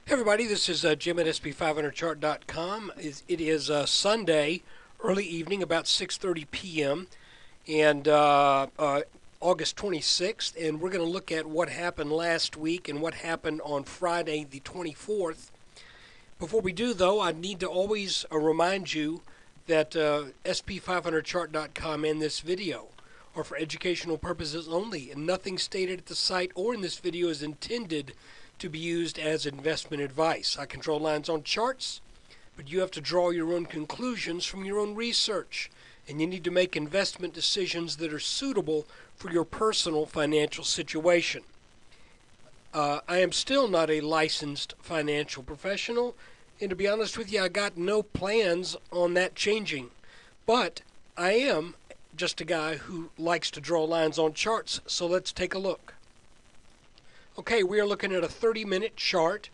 Hey everybody, this is Jim at SP500chart.com. It is Sunday, early evening, about 6:30 p.m. and August 26th, and we're going to look at what happened last week and what happened on Friday the 24th. Before we do, though, I need to always remind you that SP500chart.com and this video are for educational purposes only, and nothing stated at the site or in this video is intended to be used as investment advice. I control lines on charts, but you have to draw your own conclusions from your own research, and you need to make investment decisions that are suitable for your personal financial situation. I am still not a licensed financial professional, and to be honest with you, I got no plans on that changing. But I am just a guy who likes to draw lines on charts, so let's take a look. Okay, we are looking at a 30-minute chart,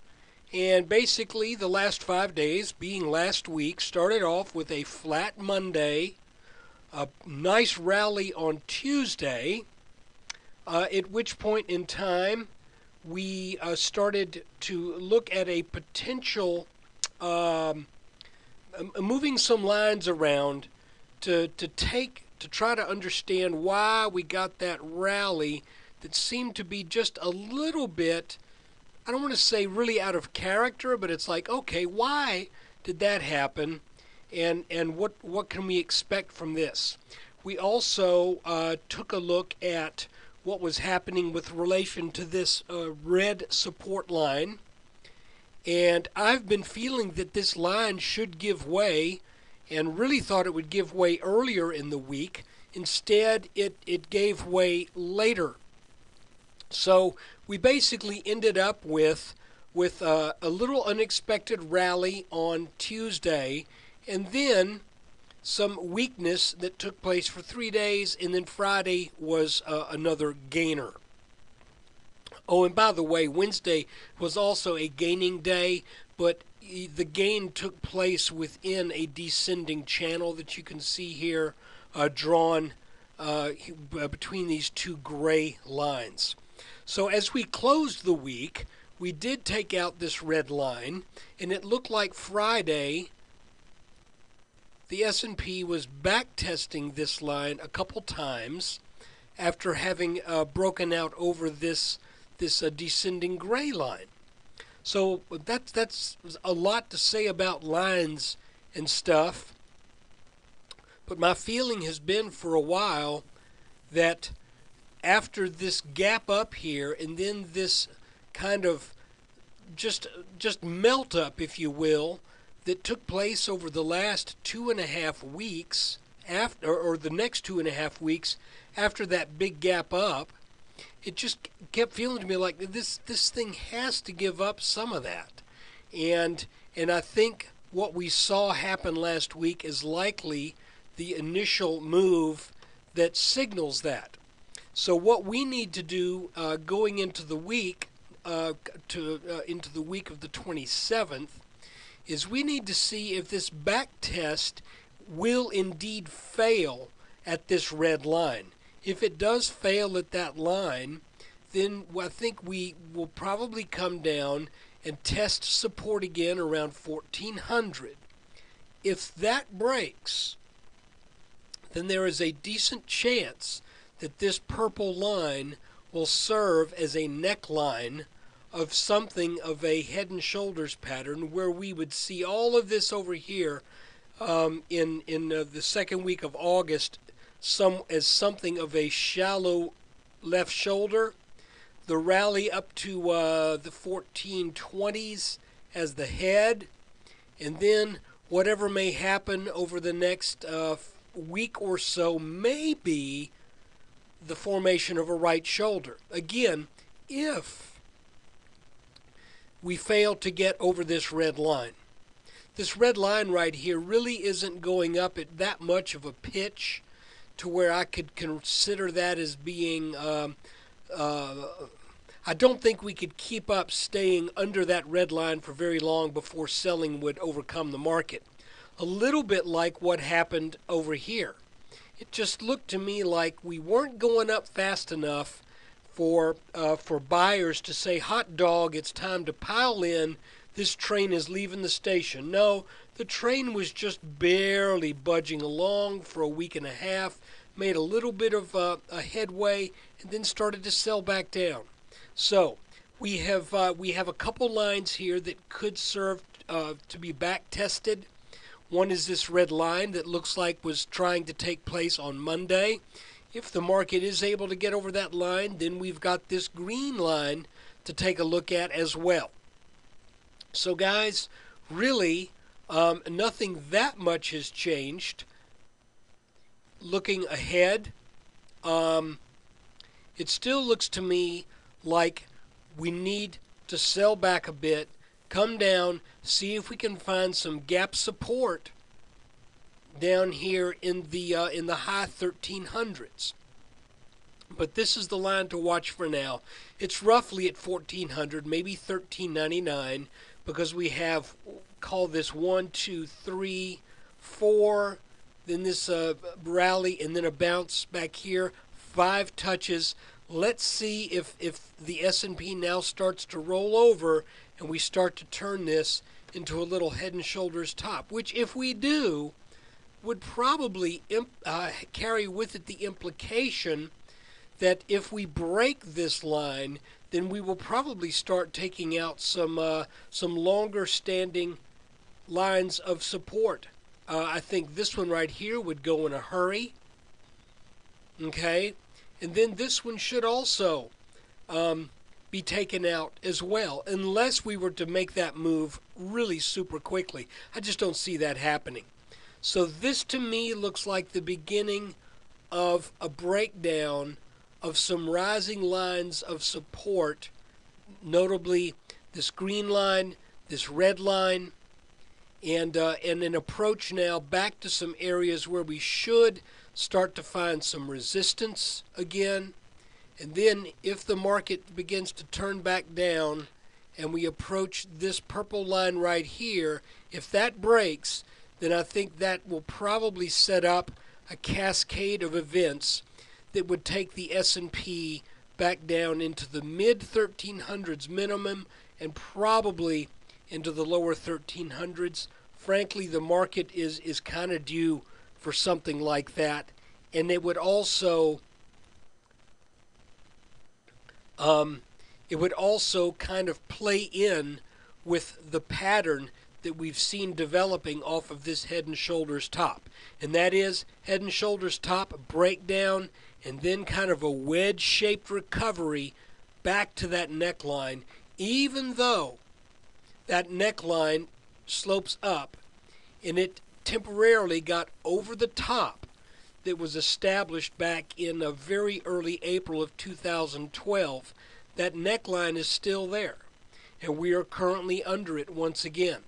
and basically the last 5 days, being last week, started off with a flat Monday, a nice rally on Tuesday, at which point in time we started to look at a potential moving some lines around to try to understand why we got that rally that seemed to be just a little bit, I don't want to say really out of character, but it's like, okay, why did that happen, and what can we expect from this? We also took a look at what was happening with relation to this red support line, and I've been feeling that this line should give way, and really thought it would give way earlier in the week. Instead, it gave way later. So we basically ended up with a little unexpected rally on Tuesday, and then some weakness that took place for 3 days, and then Friday was another gainer. Oh, and by the way, Wednesday was also a gaining day, but the gain took place within a descending channel that you can see here drawn between these two gray lines. So as we closed the week, we did take out this red line, and it looked like Friday the S&P was back testing this line a couple times after having broken out over this descending gray line. So that's a lot to say about lines and stuff, but my feeling has been for a while that after this gap up here and then this kind of just melt up, if you will, that took place over the last 2.5 weeks, or the next 2.5 weeks after that big gap up, it just kept feeling to me like this thing has to give up some of that. And I think what we saw happen last week is likely the initial move that signals that. So what we need to do going into the week, into the week of the 27th, is we need to see if this back test will indeed fail at this red line. If it does fail at that line, then I think we will probably come down and test support again around 1400. If that breaks, then there is a decent chance that this purple line will serve as a neckline of something of a head and shoulders pattern, where we would see all of this over here in the second week of August as something of a shallow left shoulder, the rally up to the 1420s as the head, and then whatever may happen over the next week or so may be the formation of a right shoulder. Again, if we fail to get over this red line. This red line right here really isn't going up at that much of a pitch to where I could consider that as being, I don't think we could keep up staying under that red line for very long before selling would overcome the market. A little bit like what happened over here. It just looked to me like we weren't going up fast enough for buyers to say, hot dog, it's time to pile in. this train is leaving the station. No, the train was just barely budging along for a week and a half, made a little bit of a headway, and then started to sell back down. So we have a couple lines here that could serve to be back tested. One is this red line that looks like was trying to take place on Monday. If the market is able to get over that line, then we've got this green line to take a look at as well. So guys, really nothing that much has changed. Looking ahead, it still looks to me like we need to sell back a bit, come down, see if we can find some gap support down here in the high 1300s. But this is the line to watch for now. It's roughly at 1400, maybe 1399, because we have, call this 1, 2, 3, 4, then this rally, and then a bounce back here, 5 touches. Let's see if the S&P now starts to roll over and we start to turn this into a little head and shoulders top, which if we do, would probably carry with it the implication that if we break this line, then we will probably start taking out some longer standing lines of support. I think this one right here would go in a hurry. Okay, and then this one should also be taken out as well, unless we were to make that move really super quickly. I just don't see that happening. So this to me looks like the beginning of a breakdown of some rising lines of support, notably this green line, this red line, and an approach now back to some areas where we should start to find some resistance again. And then if the market begins to turn back down and we approach this purple line right here, if that breaks, then I think that will probably set up a cascade of events that would take the S&P back down into the mid 1300s minimum and probably into the lower 1300s. Frankly, the market is kind of due for something like that, and it would also kind of play in with the pattern that we've seen developing off of this head and shoulders top. And that is head and shoulders top, breakdown, and then kind of a wedge-shaped recovery back to that neckline, even though that neckline slopes up and it temporarily got over the top that was established back in a very early April of 2012. That neckline is still there, and we are currently under it once again.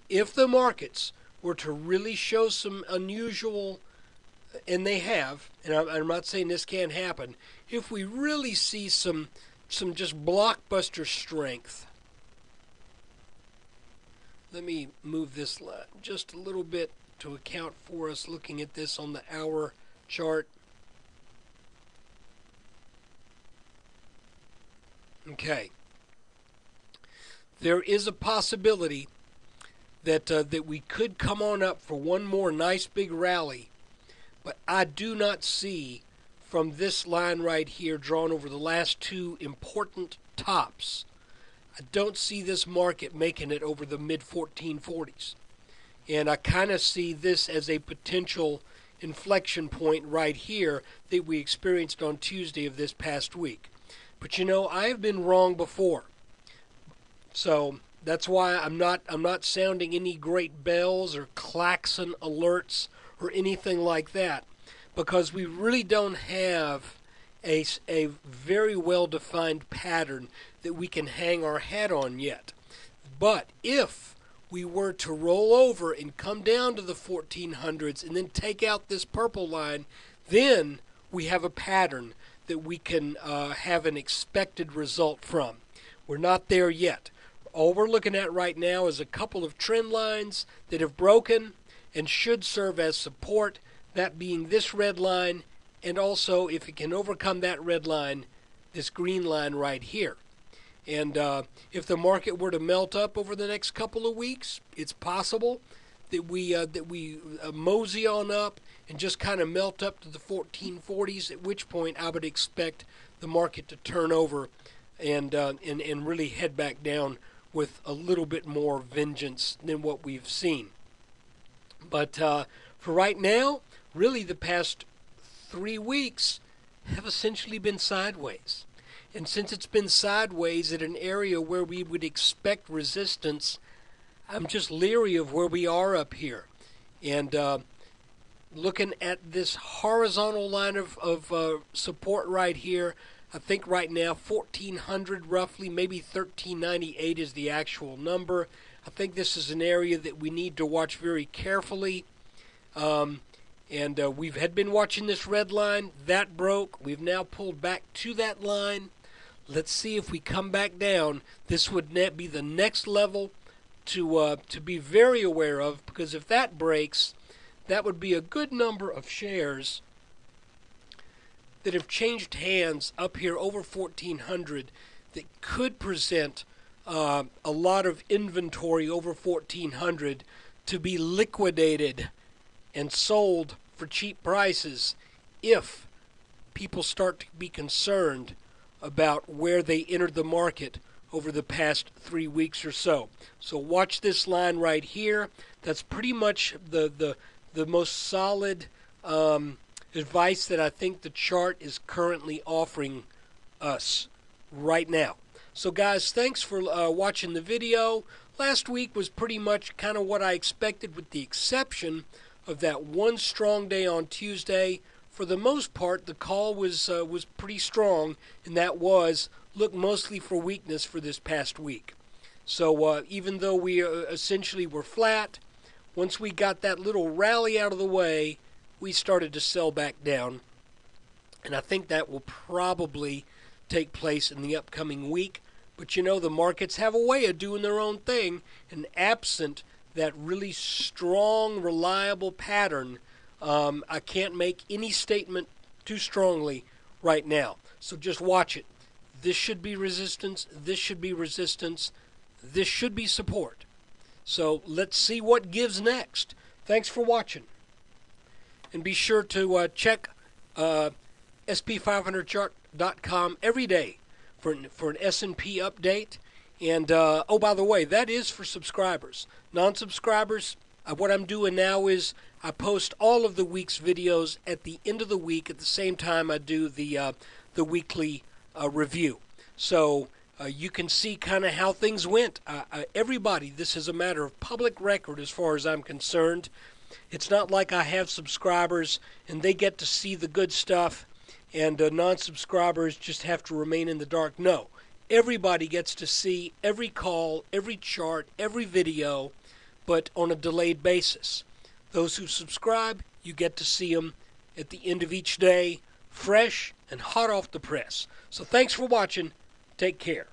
If the markets were to really show some unusual, and they have, and I'm not saying this can't happen, if we really see some just blockbuster strength. Let me move this line just a little bit to account for us looking at this on the hour chart. Okay. There is a possibility that we could come on up for one more nice big rally, but I do not see from this line right here drawn over the last two important tops, I don't see this market making it over the mid 1440s. And I kind of see this as a potential inflection point right here that we experienced on Tuesday of this past week. But you know, I have been wrong before. So that's why I'm not sounding any great bells or klaxon alerts or anything like that, because we really don't have a very well-defined pattern that we can hang our hat on yet. But if we were to roll over and come down to the 1400s and then take out this purple line, then we have a pattern that we can have an expected result from. We're not there yet. All we're looking at right now is a couple of trend lines that have broken and should serve as support, that being this red line, and also, if it can overcome that red line, this green line right here. And if the market were to melt up over the next couple of weeks, it's possible that we mosey on up and just kind of melt up to the 1440s, at which point I would expect the market to turn over and really head back down with a little bit more vengeance than what we've seen. But for right now, really the past 3 weeks have essentially been sideways. And since it's been sideways at an area where we would expect resistance, I'm just leery of where we are up here. And looking at this horizontal line of support right here, I think right now 1400 roughly, maybe 1398 is the actual number. I think this is an area that we need to watch very carefully. We had been watching this red line. That broke. We've now pulled back to that line. Let's see if we come back down. This would be the next level to be very aware of, because if that breaks, that would be a good number of shares that have changed hands up here over 1400 that could present a lot of inventory over 1400 to be liquidated and sold for cheap prices if people start to be concerned about where they entered the market over the past 3 weeks or so. So watch this line right here. That's pretty much the most solid advice that I think the chart is currently offering us right now. So guys, thanks for watching the video. Last week was pretty much kind of what I expected, with the exception of that one strong day on Tuesday. For the most part, the call was pretty strong, and that was look mostly for weakness for this past week. So even though we essentially were flat, once we got that little rally out of the way, we started to sell back down. And I think that will probably take place in the upcoming week. But you know, the markets have a way of doing their own thing, and absent that really strong, reliable pattern, I can't make any statement too strongly right now. So just watch it. This should be resistance. This should be resistance. This should be support. So let's see what gives next. Thanks for watching. And be sure to check SP500chart.com every day for an S&P update. And, oh, by the way, that is for subscribers. Non-subscribers, what I'm doing now is I post all of the week's videos at the end of the week at the same time I do the weekly review. So you can see kind of how things went. Everybody, this is a matter of public record as far as I'm concerned. It's not like I have subscribers and they get to see the good stuff and non-subscribers just have to remain in the dark. No. Everybody gets to see every call, every chart, every video, but on a delayed basis. Those who subscribe, you get to see them at the end of each day, fresh and hot off the press. So thanks for watching. Take care.